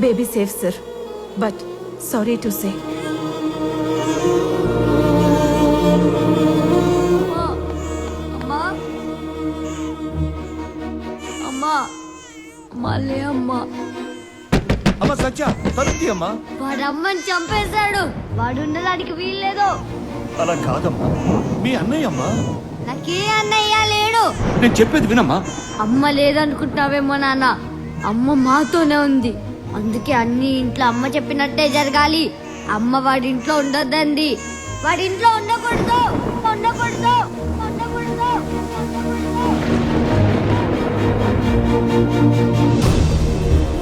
Baby safe sir, but sorry to say. అమ్మా అమ్మా మళ్ళీ అమ్మా అమ్మ సత్య తరుణి అమ్మా. వాడు అమ్మని చంపేశాడు. వాడు ఉండడానికి వీల్లేదు. అలా కాదమ్మా, మీ అన్నయ్య అమ్మా. నాకే అన్నయ్య లేడు. నేను చెప్పేది వినమ్మా. అమ్మ లేదనుకుంటావేమో నాన్న, అమ్మ మాతోనే ఉంది. అందుకే అన్ని ఇంట్లో అమ్మ చెప్పినట్టే జరగాలి. అమ్మ వాడి ఇంట్లో ఉండొద్దండి. వాడి ఇంట్లో ఉండకూడదు, ఉండకూడదు, ఉండకూడదు, ఉండకూడదు.